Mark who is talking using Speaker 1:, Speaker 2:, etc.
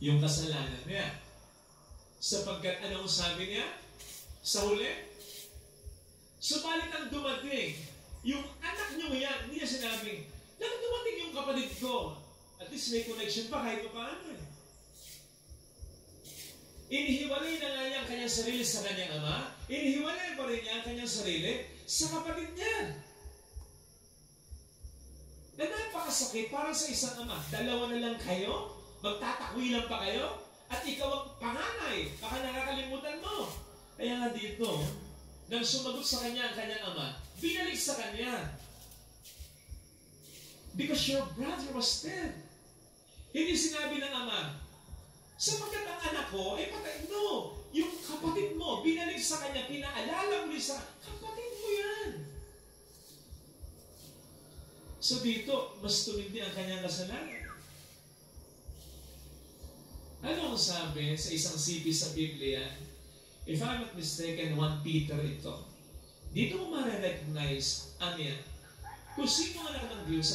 Speaker 1: yung kasalanan niya. Sapagkat anong sabi niya? Sa huli? Subalit ang dumating, yung anak niyo yan, hindi niya sinabing, nang dumating yung kapatid ko, at least may connection pa kahit pa paano eh. Inihiwalay na nga niya ang kanyang sarili sa kanyang ama, inihiwalay pa rin niya ang kanyang sarili sa kapatid niya. Na napakasakit para sa isang ama. Dalawa na lang kayo, magtatakwilan pa kayo, at ikaw ang panganay, baka nakakalimutan mo. Kaya nga dito, nang sumagot sa kanya ang kanyang ama, binalik sa kanya. Because your brother was dead. Hindi sinabi ng ama, sapagkat ang anak ko ay patay. No, yung kapatid mo, binalik sa kanya, pinaalala mo sa kapatid mo yan. So dito, mas tumindi ang kanyang kasalanan. Ano ang sabi sa isang sipi sa Biblia? If I'm not mistaken, 1 Peter ito. Dito mo ma-recognize, kung sino ang anak ng Diyos